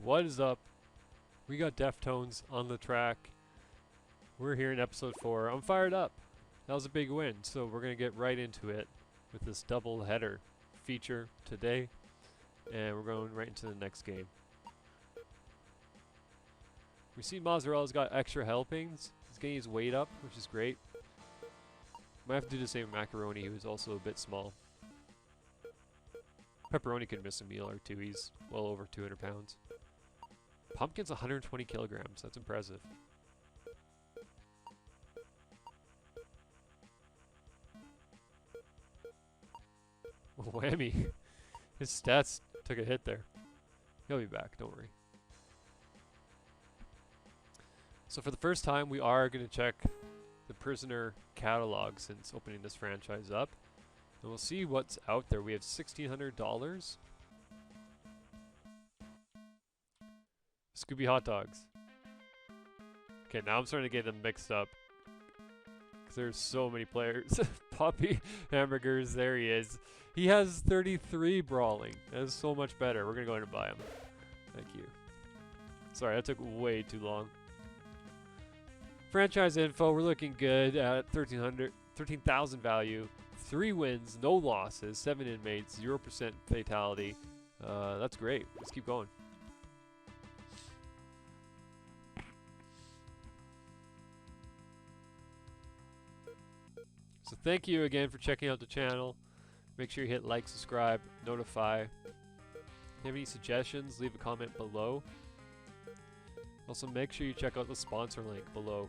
What is up? We got Deftones on the track. We're here in episode 4. I'm fired up. That was a big win, so we're going to get right into it with this double header feature today. And we're going right into the next game. We see Mozzarella's got extra helpings. He's getting his weight up, which is great. Might have to do the same with Macaroni, who's also a bit small. Pepperoni could miss a meal or two. He's well over 200 pounds. Pumpkin's 120 kilograms. That's impressive. Whammy. His stats took a hit there. He'll be back, don't worry. So for the first time, we are going to check the prisoner catalog since opening this franchise up. And we'll see what's out there. We have $1,600. Scooby hot dogs. Okay, now I'm starting to get them mixed up. Because there's so many players. Poppy Hamburgers, there he is. He has 33 brawling. That is so much better. We're going to go ahead and buy him. Thank you. Sorry, that took way too long. Franchise info, we're looking good at 13,000 value. 3 wins, no losses, 7 inmates, 0% fatality. That's great. Let's keep going. So thank you again for checking out the channel. Make sure you hit like, subscribe, notify. If you have any suggestions, leave a comment below. Also, make sure you check out the sponsor link below.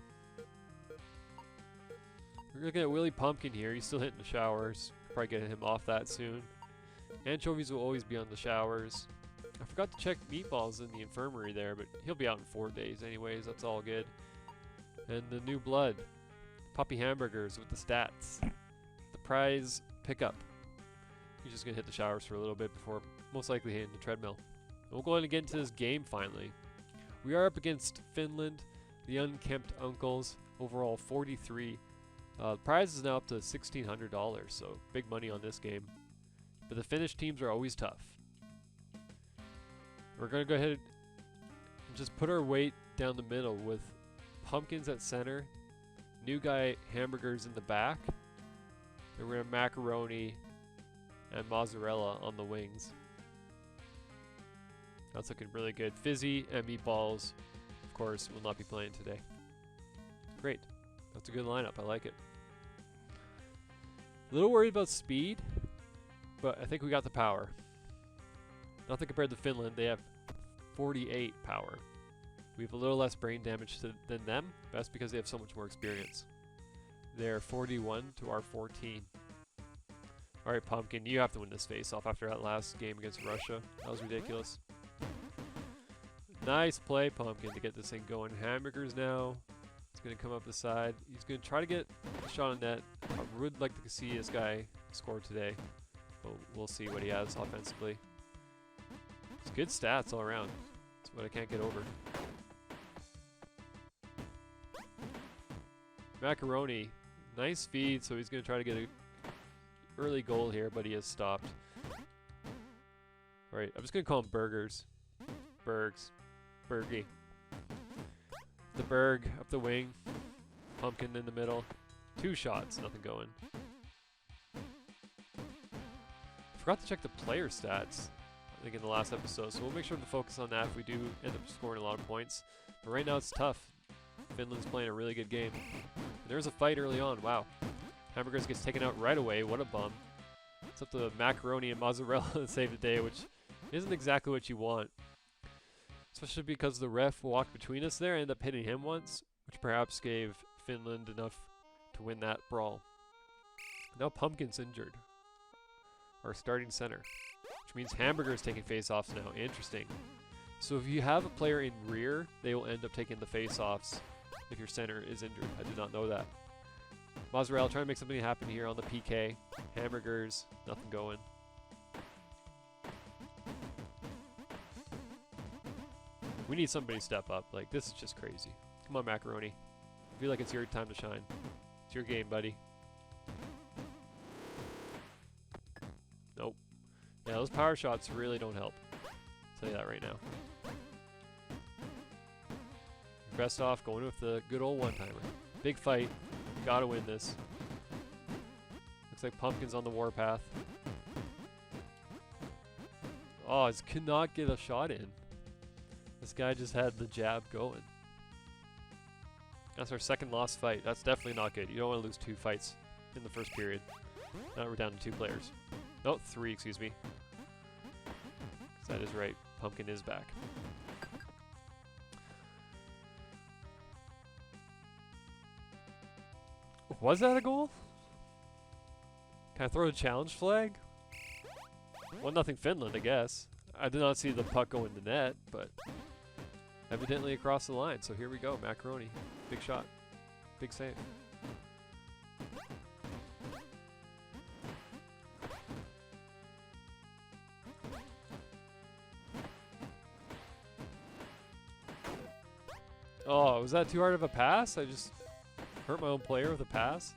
We're looking at Willy Pumpkin here. He's still hitting the showers. Probably getting him off that soon. Anchovies will always be on the showers. I forgot to check Meatballs in the infirmary there, but he'll be out in 4 days anyways. That's all good. And the new blood. Poppy Hamburgers with the stats. The prize pickup. He's just going to hit the showers for a little bit before most likely hitting the treadmill. And we'll go ahead and get into this game finally. We are up against Finland, the Unkempt Uncles. Overall 43. The prize is now up to $1,600, so big money on this game. But the Finnish teams are always tough. We're going to go ahead and just put our weight down the middle with Pumpkins at center, New Guy Hamburgers in the back, and we're going to Macaroni and Mozzarella on the wings. That's looking really good. Fizzy and Meatballs, of course, will not be playing today. Great. That's a good lineup. I like it. A little worried about speed, but I think we got the power. Nothing compared to Finland. They have 48 power. We have a little less brain damage than them. That's because they have so much more experience. They're 41 to our 14. Alright, Pumpkin, you have to win this face-off after that last game against Russia. That was ridiculous. Nice play, Pumpkin, to get this thing going. Hamburgers now. He's going to come up the side. He's going to try to get a shot on net. I would like to see this guy score today. But we'll see what he has offensively. It's good stats all around. That's what I can't get over. Macaroni. Nice feed, so he's going to try to get an early goal here, but he has stopped. Alright, I'm just going to call him Burgers. Bergs. Bergie. The Berg up the wing. Pumpkin in the middle. 2 shots, nothing going. Forgot to check the player stats, I think, in the last episode, so we'll make sure to focus on that if we do end up scoring a lot of points. But right now it's tough. Finland's playing a really good game. There's a fight early on. Wow. Hamburgers gets taken out right away. What a bum. It's up to Macaroni and Mozzarella to save the day, which isn't exactly what you want. Especially because the ref walked between us there and ended up hitting him once, which perhaps gave Finland enough to win that brawl. Now Pumpkin's injured. Our starting center. Which means Hamburger's taking face-offs now. Interesting. So if you have a player in rear, they will end up taking the face-offs if your center is injured. I did not know that. Mozzarella trying to make something happen here on the PK. Hamburgers, nothing going. We need somebody to step up. Like, this is just crazy. Come on, Macaroni. I feel like it's your time to shine. It's your game, buddy. Nope. Yeah, those power shots really don't help. I'll tell you that right now. Best off going with the good old one-timer. Big fight. Gotta win this. Looks like Pumpkin's on the warpath. Oh, he could not get a shot in. This guy just had the jab going. That's our second lost fight. That's definitely not good. You don't want to lose 2 fights in the first period. Now we're down to 2 players. No, 3, excuse me. That is right. Pumpkin is back. Was that a goal? Can I throw a challenge flag? 1-0 Finland, I guess. I did not see the puck go in the net, but evidently across the line. So here we go. Macaroni. Big shot. Big save. Oh, was that too hard of a pass? I just hurt my own player with a pass.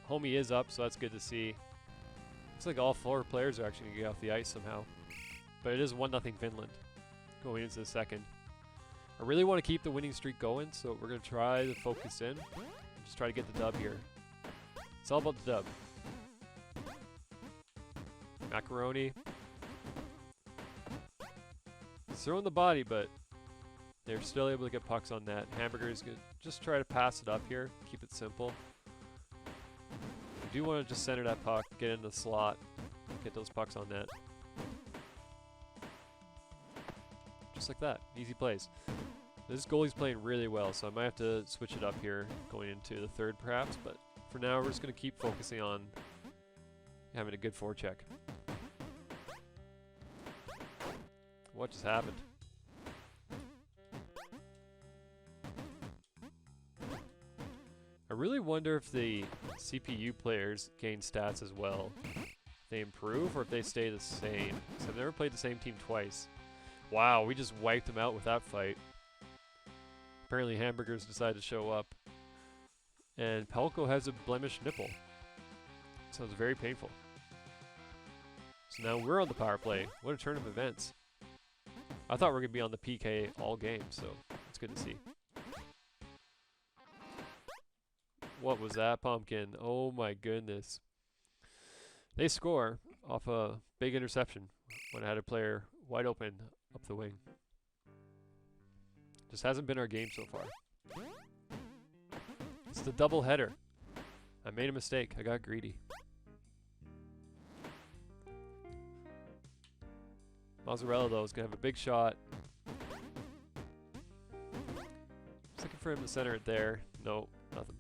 Homie is up, so that's good to see. Looks like all 4 players are actually going to get off the ice somehow. But it is 1-0 Finland going into the second. I really want to keep the winning streak going, so we're going to try to focus in and just try to get the dub here. It's all about the dub. Macaroni. He's throwing the body, but they're still able to get pucks on net. Hamburger's going to just try to pass it up here, keep it simple. We do want to just center that puck, get in the slot, get those pucks on net. Just like that. Easy plays. This goalie's playing really well, so I might have to switch it up here going into the third perhaps, but for now we're just going to keep focusing on having a good forecheck. What just happened? I really wonder if the CPU players gain stats as well. If they improve or if they stay the same. So I've never played the same team twice. Wow, we just wiped them out with that fight. Apparently Hamburgers decided to show up. And Pelko has a blemished nipple. Sounds very painful. So now we're on the power play. What a turn of events. I thought we were going to be on the PK all game, so it's good to see. What was that, Pumpkin? Oh my goodness. They score off a big interception when I had a player wide open up the wing. Just hasn't been our game so far. It's the double header. I made a mistake. I got greedy. Mozzarella, though, is going to have a big shot. Just looking for him to center it there. No, nothing.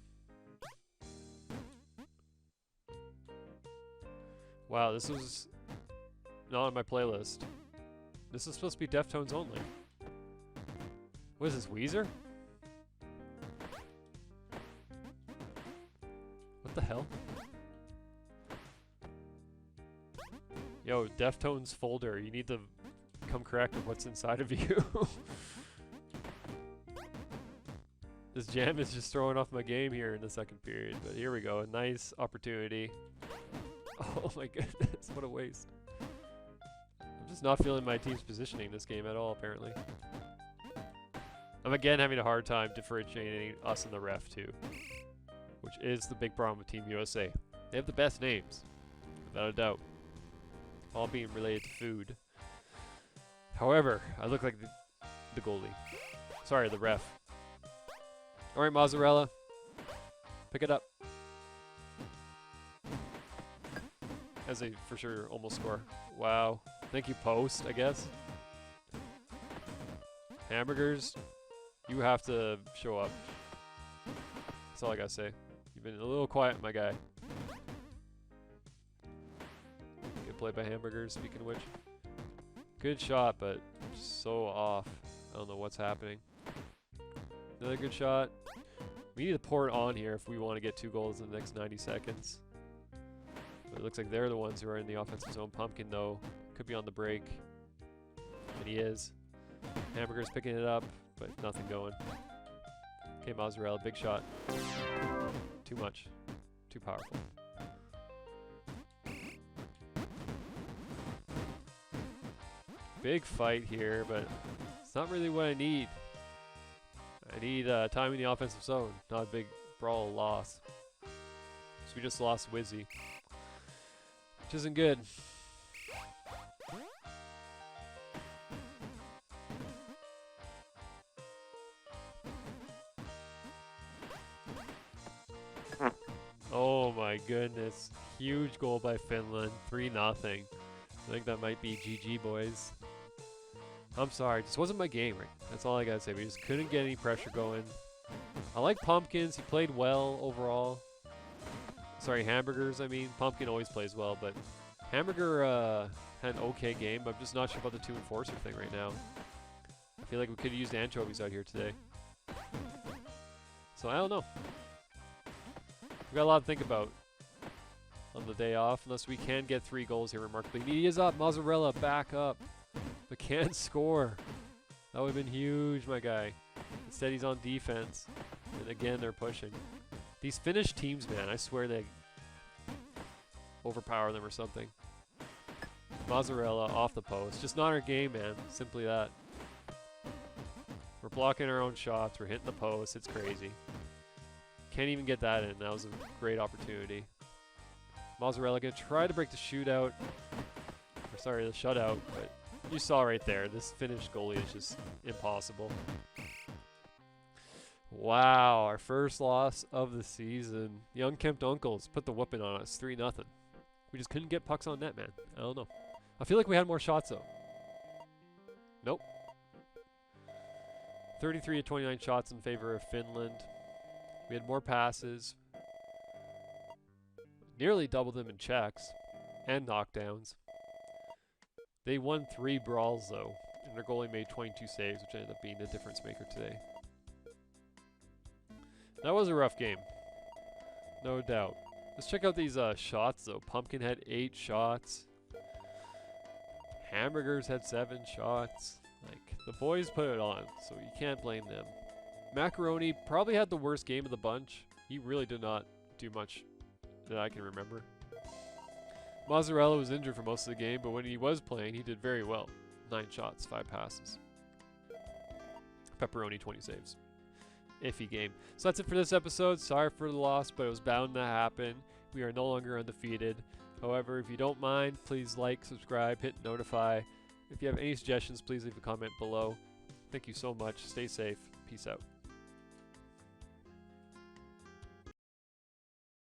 Wow, this was not on my playlist. This is supposed to be Deftones only. What is this, Weezer? What the hell? Yo, Deftones folder, you need to come correct with what's inside of you. This jam is just throwing off my game here in the second period, but here we go, a nice opportunity. Oh my goodness, what a waste. I'm just not feeling my team's positioning this game at all, apparently. I'm again having a hard time differentiating us and the ref, too. Which is the big problem with Team USA. They have the best names, without a doubt. All being related to food. However, I look like the goalie. Sorry, the ref. Alright, Mozzarella. Pick it up. As they for sure almost score. Wow. Thank you, Post, I guess. Hamburgers, you have to show up. That's all I gotta say. You've been a little quiet, my guy. Good play by Hamburgers, speaking of which. Good shot, but so off. I don't know what's happening. Another good shot. We need to pour it on here if we want to get 2 goals in the next 90 seconds. But it looks like they're the ones who are in the offensive zone. Pumpkin, though, could be on the break. And he is. Hamburger's picking it up, but nothing going. Okay, Mozzarella, big shot. Too much. Too powerful. Big fight here, but it's not really what I need. I need time in the offensive zone, not a big brawl loss. So we just lost Wizzy, which isn't good. Oh my goodness. Huge goal by Finland. 3-0. I think that might be GG, boys. I'm sorry. This wasn't my game, right? That's all I gotta say. We just couldn't get any pressure going. I like Pumpkins. He played well overall. Sorry, Hamburgers, I mean. Pumpkin always plays well, but Hamburger had an okay game. I'm just not sure about the 2 enforcer thing right now. I feel like we could have used anchovies out here today. So I don't know. We've got a lot to think about on the day off, unless we can get 3 goals here remarkably. He is up. Mozzarella back up. But can't score. That would have been huge, my guy. Instead, he's on defense. And again, they're pushing. These Finnish teams, man, I swear they overpower them or something. Mozzarella off the post. Just not our game, man. Simply that. We're blocking our own shots. We're hitting the post. It's crazy. Can't even get that in. That was a great opportunity. Mozzarella gonna try to break the shootout. Or sorry, the shutout, but you saw right there. This Finnish goalie is just impossible. Wow, our first loss of the season. The unkempt uncles put the whooping on us, 3-0. We just couldn't get pucks on net, man. I don't know. I feel like we had more shots though. Nope. 33 of 29 shots in favor of Finland. We had more passes. Nearly doubled them in checks and knockdowns. They won 3 brawls though, and their goalie made 22 saves, which ended up being the difference maker today. That was a rough game, no doubt. Let's check out these shots though. Pumpkin had 8 shots. Hamburgers had 7 shots. Like, the boys put it on, so you can't blame them. Macaroni probably had the worst game of the bunch. He really did not do much that I can remember. Mozzarella was injured for most of the game, but when he was playing, he did very well. 9 shots, 5 passes. Pepperoni, 20 saves. Iffy game. So that's it for this episode. Sorry for the loss, but it was bound to happen. We are no longer undefeated. However, if you don't mind, please like, subscribe, hit notify. If you have any suggestions, please leave a comment below. Thank you so much. Stay safe. Peace out.